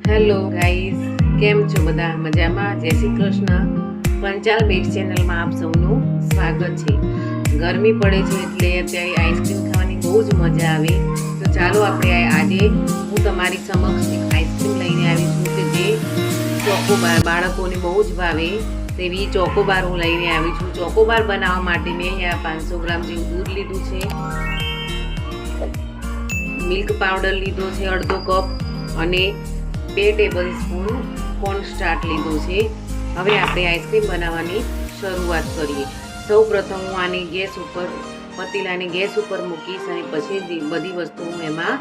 Hello guys, કેમ છો બધા? મજામાં? જય શ્રી કૃષ્ણ. પંચાલ બેક્સ ચેનલમાં આપ સૌનું સ્વાગત છે. ગરમી પડે છે એટલે અત્યારે આઈસ્ક્રીમ ખાવાની બહુ જ મજા આવે. તો ચાલો આપણે આજે હું તમારી સમક્ષ એક આઈસ્ક્રીમ લઈને આવી છું કે જે ચોકોબાર બાળકોને બહુ જ ભાવે તેવી ચોકોબાર હું લઈને આવી છું. ચોકોબાર બનાવવા માટે મેં અહીંયા 500 ગ્રામ જેવું દૂધ લીધું છે, મિલ્ક પાવડર લીધો છે અડધો કપ અને 2 ટેબલ સ્પૂન કોર્નસ્ટાર્ચ લીધો છે. હવે આપણે આઈસ્ક્રીમ બનાવવાની શરૂઆત કરીએ. સૌ પ્રથમ હું આને પતીલાને ગેસ ઉપર મૂકીશ અને પછી બધી વસ્તુ હું એમાં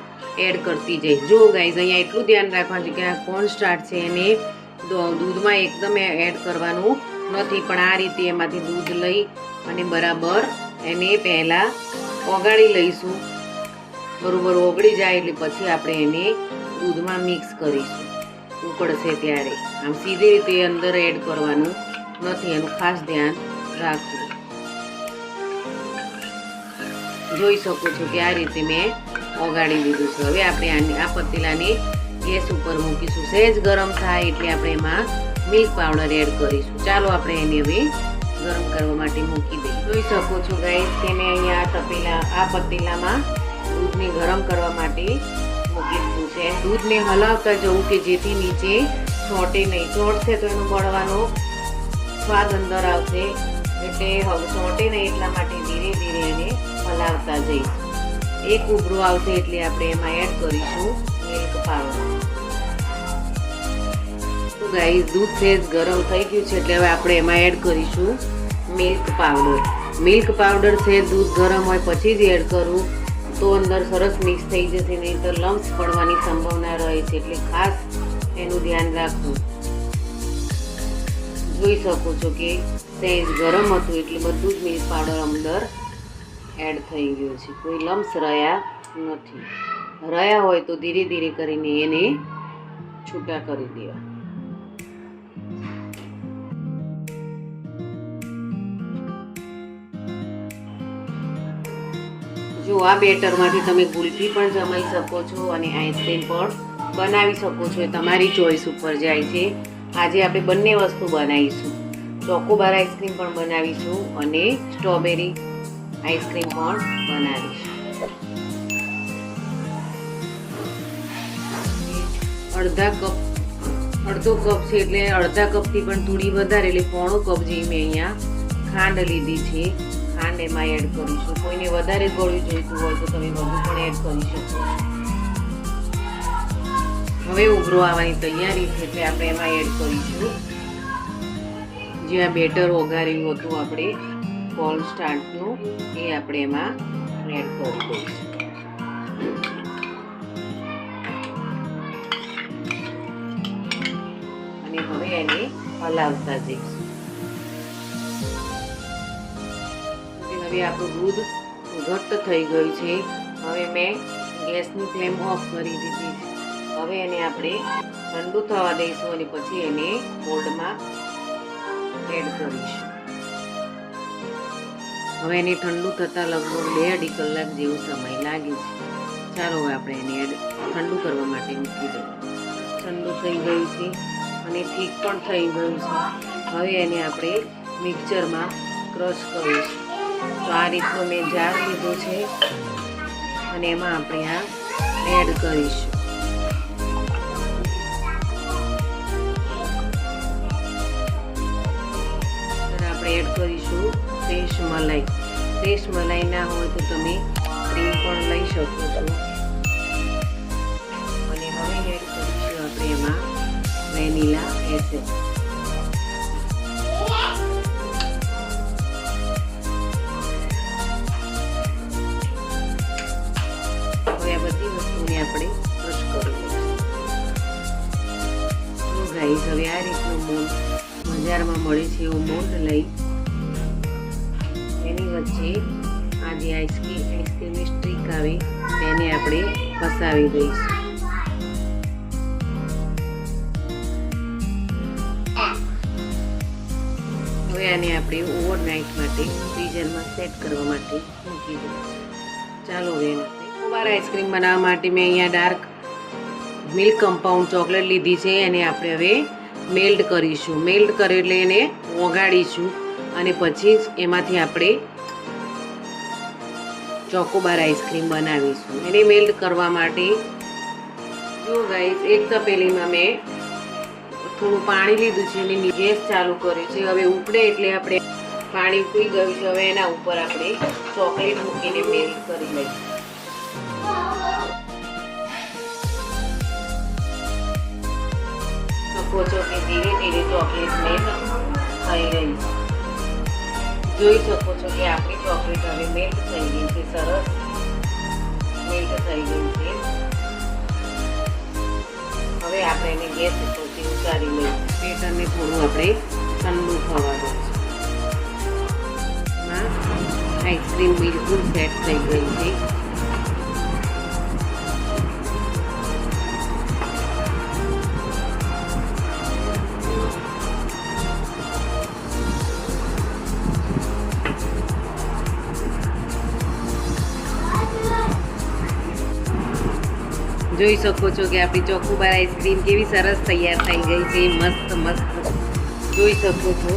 એડ કરતી જઈશ. જો ગાઈઝ, અહીંયા એટલું ધ્યાન રાખવાનું છે કે આ કોર્નસ્ટાર્ચ છે એને દૂધમાં એકદમ એડ કરવાનું નથી, પણ આ રીતે એમાંથી દૂધ લઈ અને બરાબર એને પહેલાં ઓગાળી લઈશું. બરાબર ઓગળી જાય એટલે પછી આપણે એને દૂધમાં મિક્સ કરીશું. ઉકળશે ત્યારે આમ સીધી રીતે અંદર એડ કરવાનું નથી, એનું ખાસ ધ્યાન રાખવું. જોઈ શકો છો કે આ રીતે મેં ઓગાળી લીધું છે. હવે આપણે આ પતીલાને ગેસ ઉપર મૂકીશું. સહેજ ગરમ થાય એટલે આપણે એમાં મિલ્ક પાવડર એડ કરીશું. ચાલો આપણે એને હવે ગરમ કરવા માટે મૂકી દઈએ. જોઈ શકો છો ગાઈસ કે મેં અહીંયા આ પતીલામાં દૂધને ગરમ કરવા માટે મૂકી દીધું છે. દૂધને હલાવતા જવું કે જેથી નીચે ચોંટે નહીં. ચોંટશે તો એનો બળવાનો સ્વાદ અંદર આવશે, એટલે હવે ચોંટે નહીં એટલા માટે ધીરે ધીરે એને હલાવતા જઈશું. એક ઉભરું આવશે એટલે આપણે એમાં એડ કરીશું મિલ્ક પાવડર. તો ગાઈસ, દૂધ સહેજ ગરમ થઈ ગયું છે એટલે હવે આપણે એમાં એડ કરીશું મિલ્ક પાવડર. મિલ્ક પાવડર સહેજ દૂધ ગરમ હોય પછી જ એડ કરવું, તો અંદર સરસ મિક્સ થઈ જશે, નહીં તો લમ્સ પડવાની સંભાવના રહે છે, એટલે ખાસ એનું ધ્યાન રાખવું. જોઈ શકો છો કે સહેજ ગરમ હતું એટલે બધું જ મિલ્ક પાવડર અંદર એડ થઈ ગયું છે. કોઈ લમ્સ રહ્યા નથી. રહ્યા હોય તો ધીરે ધીરે કરીને એને છૂટા કરી દેવા. જો આ બેટરમાંથી તમે ગુલ્ફી પણ જમાઈ શકો છો અને આઈસ્ક્રીમ પણ બનાવી શકો છો. એ તમારી ચોઈસ ઉપર જાય છે. આજે આપણે બંને વસ્તુ બનાવીશું. ચોકોબાર આઈસ્ક્રીમ પણ બનાવીશું અને સ્ટ્રોબેરી આઈસ્ક્રીમ પણ બનાવીશું. અડધો કપ છે એટલે અડધા કપથી પણ થોડી વધારે એટલે 1/4 કપ જેવી મેં અહીંયા ખાંડ લીધી છે. ખાંડ એમાં એડ કરીશું. કોઈને વધારે ગળ્યું જોઈતું હોય તો તમે વધુ પણ એડ કરી શકો છો. હવે ઉભરો આવવાની તૈયારી છે એટલે આપણે એમાં એડ કરીશું જે આ બેટર ઓગાળ્યું હતું આપણે કોર્નસ્ટાર્ચનું, એ આપણે એમાં એડ કરી દઈશું. અને હવે એને હલાવતા જઈશું. હવે આપણું દૂધ ઘટ્ટ થઈ ગયું છે. હવે મેં ગેસની ફ્લેમ ઓફ કરી દીધી છે. હવે એને આપણે ઠંડુ થવા દઈશું અને પછી એને મોલ્ડમાં એડ કરીશું. હવે એને ઠંડુ થતાં લગભગ 2-2.5 કલાક જેવો સમય લાગે છે. ચાલો હવે આપણે એને ઠંડુ કરવા માટે મૂકી દઈએ. ઠંડુ થઈ ગયું છે અને ઠીક પણ થઈ ગયું છે. હવે એને આપણે મિક્સરમાં ક્રશ કરીશું. તો આ રીતનો મેં જાર લીધો છે અને એમાં આપણે આ એડ કરીશું. આપણે એડ કરીશું ફ્રેશ મલાઈ. ફ્રેશ મલાઈ ના હોય તો તમે ક્રીમ પણ લઈ શકો છો. અને હવે એડ કરીશું આપણે એમાં વેનીલા એસેન્સ. બધી વસ્તુને આપણે ક્રશ કરી દઈશું. તો ગાઈસ, હવે આ રીતનું મોલ્ડ બજારમાં મળે છે એવું મોલ્ડ લઈ એની વચ્ચે આ જે આઈસ્ક્રીમની સ્ટ્રીક આવે તેને આપણે ફસાવી દઈશું. હવે આને આપણે ઓવરનાઇટ માટે ફ્રીઝરમાં સેટ કરવા માટે મૂકી દઈશું. ચાલો હવે ચોકોબાર આઈસ્ક્રીમ બનાવવા માટે મેં અહીંયા ડાર્ક મિલ્ક કમ્પાઉન્ડ ચોકલેટ લીધી છે એને આપણે હવે મેલ્ટ કરીશું. મેલ્ટ કરે એટલે એને ઓગાળીશું અને પછી એમાંથી આપણે ચોકોબાર આઈસ્ક્રીમ બનાવીશું. એને મેલ્ટ કરવા માટે જો ગાઈસ એક તપેલીમાં મેં થોડું પાણી લીધું છે અને ગેસ ચાલુ કર્યો છે. હવે ઉકળે એટલે આપણે પાણી ઉકળી ગયું છે. હવે એના ઉપર આપણે ચોકલેટ મૂકીને મેલ્ટ કરી લઈશું. શકો છો કે ધીરે ધીરે ચોકલેટ મેલ્ટ થઈ રહી છે. જોઈ શકો છો કે આપણી ચોકલેટ હવે મેલ્ટ થઈ ગઈ છે. સરસ મેલ્ટ થઈ ગઈ છે. હવે આપણે એને ગેસ ઉપરથી ઉતારી લઈશું. બેટરને થોડું આપણે ઠંડુ થવા દઈશું. આઈસ્ક્રીમ બિલકુલ સેટ થઈ ગઈ છે. જોઈ શકો છો કે આપણી ચોકોબાર આઈસ્ક્રીમ કેવી સરસ તૈયાર થઈ ગઈ છે. મસ્ત મસ્ત જોઈ શકો છો.